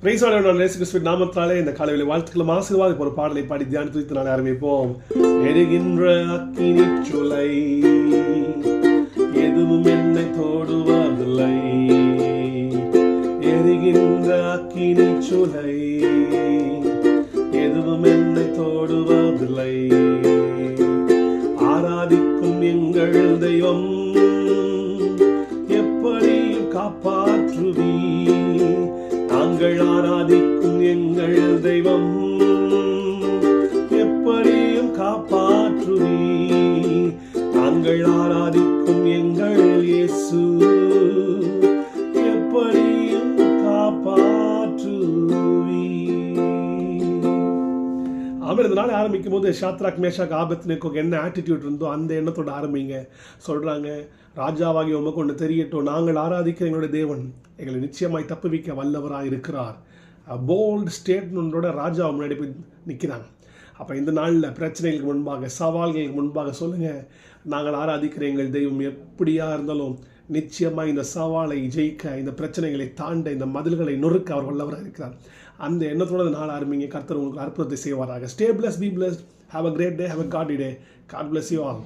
கிறிஸ்துவின் நாமத்தாலே இந்த காலையில் வாழ்த்துக்களும் ஆசீர்வாதம் ஒரு பாடலை பாடி தியானித்து நாளை ஆரம்பிப்போம். எரிகின்ற அக்கினி சுளை எதுவும் என்னை தோடுவதில்லை. எரிகின்ற அக்கினி சுளை எதுவும் என்னை தோடுவதில்லை. ஆராதிக்கும் எங்கள் தெய்வம் எப்படியும் காப்பாற்றுவி. நாங்கள் ஆராதிக்கும் எங்கள் தெய்வம் எப்படியும் காப்பாற்றுவி. நாங்கள் ஆராதிக்கும் எங்கள் இயேசு எப்படியும் காப்பாற்றுவி. ஆமாம், இந்த நாள் ஆரம்பிக்கும் போது ஷாத்ராக் மேஷாக் ஆபேத்நேகோக்கு என்ன ஆட்டிடியூட் இருந்தோ அந்த எண்ணத்தோடு ஆரம்பிங்க. சொல்கிறாங்க, ராஜாவாகி உமக்கு ஒன்று தெரியட்டும், நாங்கள் ஆராதிக்கிற எங்களுடைய தேவன் எங்களை நிச்சயமாய் தப்புவிக்க வல்லவராக இருக்கிறார். போல்டு ஸ்டேட்மெண்ட்டோட ராஜா முன்னாடி போய் நிற்கிறாங்க. அப்போ இந்த நாளில் பிரச்சனைகளுக்கு முன்பாக, சவால்களுக்கு முன்பாக சொல்லுங்கள், நாங்கள் ஆராதிக்கிற எங்கள் தெய்வம் எப்படியா இருந்தாலும் நிச்சயமாக இந்த சவாலை ஜெயிக்க, இந்த பிரச்சனைகளை தாண்ட, இந்த மதில்களை நொறுக்க அவர் வல்லவராக இருக்கிறார். அந்த எண்ணத்தோட நாள் ஆரம்பிங்க. கர்த்தர் உங்களுக்கு அற்புதத்தை செய்வாராக. Stay blessed, be blessed, have a great day, have a good day. God bless you all.